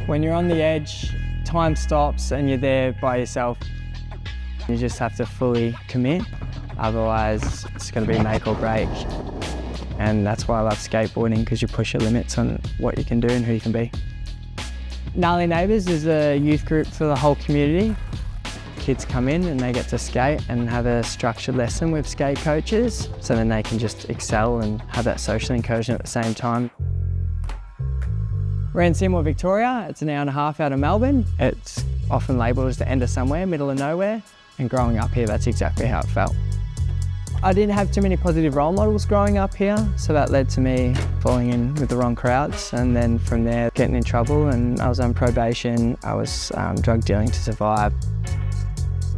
When you're on the edge, time stops and you're there by yourself. You just have to fully commit, otherwise it's going to be make or break. And that's why I love skateboarding, because you push your limits on what you can do and who you can be. Gnarly Neighbours is a youth group for the whole community. Kids come in and they get to skate and have a structured lesson with skate coaches, so then they can just excel and have that social incursion at the same time. We're in Seymour, Victoria. It's an hour and a half out of Melbourne. It's often labelled as the end of somewhere, middle of nowhere. And growing up here, that's exactly how it felt. I didn't have too many positive role models growing up here, so that led to me falling in with the wrong crowds, and then from there getting in trouble, and I was on probation. I was drug dealing to survive.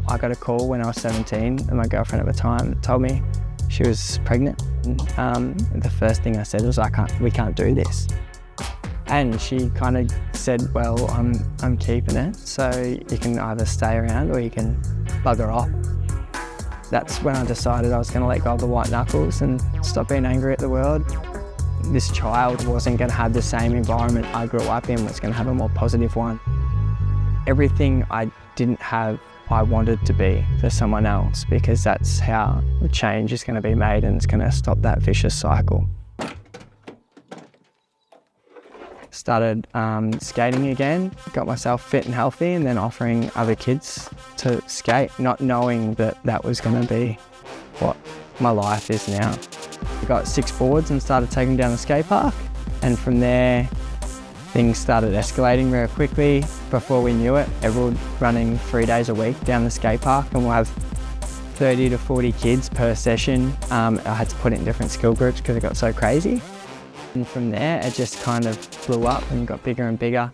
I got a call when I was 17, and my girlfriend at the time told me she was pregnant. The first thing I said was, we can't do this. And she kind of said, well, I'm keeping it, so you can either stay around or you can bugger off. That's when I decided I was going to let go of the white knuckles and stop being angry at the world. This child wasn't going to have the same environment I grew up in, was going to have a more positive one. Everything I didn't have, I wanted to be for someone else, because that's how the change is going to be made, and it's going to stop that vicious cycle. Started skating again, got myself fit and healthy, and then offering other kids to skate, not knowing that that was going to be what my life is now. I got 6 boards and started taking them down the skate park, and from there things started escalating very quickly. Before we knew it, everyone running 3 days a week down the skate park, and we'll have 30 to 40 kids per session. I had to put it in different skill groups because it got so crazy. And from there, it just kind of blew up and got bigger and bigger.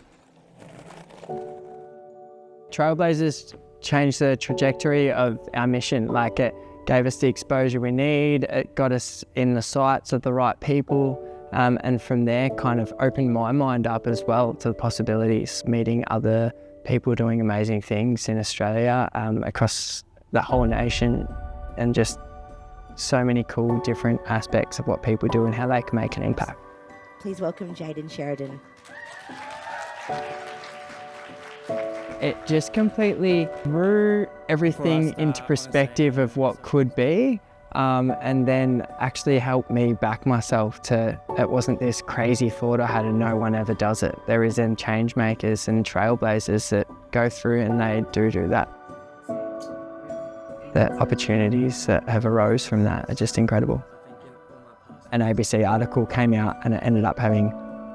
Trailblazers changed the trajectory of our mission. Like, it gave us the exposure we need, it got us in the sights of the right people, and from there kind of opened my mind up as well to the possibilities, meeting other people doing amazing things in Australia, across the whole nation, and just so many cool different aspects of what people do and how they can make an impact. Please welcome Jayden Sheridan. It just completely threw everything into perspective of what could be, and then actually helped me back myself to, it wasn't this crazy thought I had and no one ever does it. There is then change makers and trailblazers that go through and they do that. The opportunities that have arose from that are just incredible. An ABC article came out and it ended up having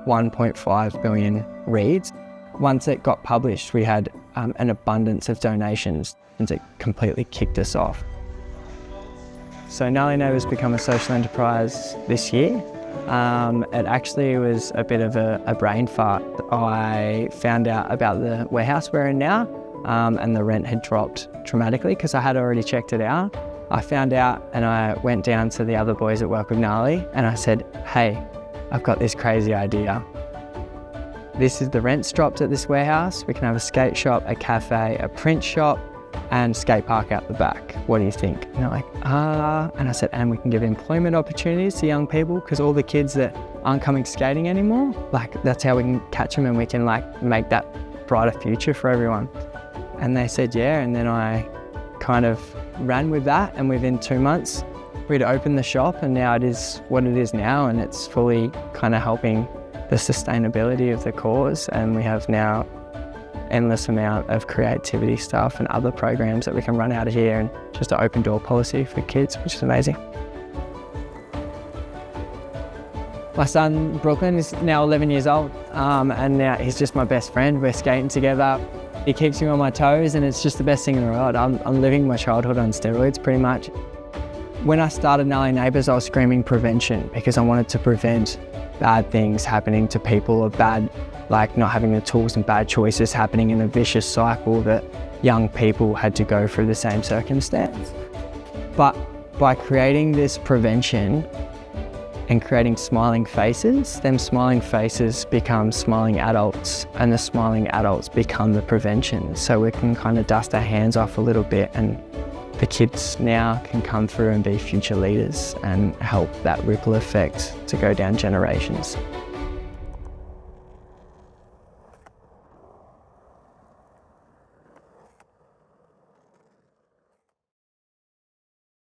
1.5 billion reads. Once it got published, we had an abundance of donations, and it completely kicked us off. So Gnarly Neighbours become a social enterprise this year. It actually was a bit of a brain fart. I found out about the warehouse we're in now, and the rent had dropped dramatically because I had already checked it out. I found out and I went down to the other boys at work with Gnarly and I said, hey, I've got this crazy idea. This is the rent's dropped at this warehouse. We can have a skate shop, a cafe, a print shop, and skate park out the back. What do you think? And they're like, and I said, and we can give employment opportunities to young people, because all the kids that aren't coming skating anymore, like, that's how we can catch them and we can like make that brighter future for everyone. And they said, yeah, and then I kind of ran with that, and within 2 months we'd opened the shop, and now it is what it is now, and it's fully kind of helping the sustainability of the cause, and we have now endless amount of creativity stuff and other programs that we can run out of here, and just an open door policy for kids, which is amazing. My son Brooklyn is now 11 years old, and now he's just my best friend. We're skating together. He keeps me on my toes, and it's just the best thing in the world. I'm living my childhood on steroids pretty much. When I started Gnarly Neighbours, I was screaming prevention, because I wanted to prevent bad things happening to people, or bad, like not having the tools and bad choices happening in a vicious cycle that young people had to go through the same circumstance. But by creating this prevention and creating smiling faces, them smiling faces become smiling adults, and the smiling adults become the prevention. So we can kind of dust our hands off a little bit, and the kids now can come through and be future leaders and help that ripple effect to go down generations.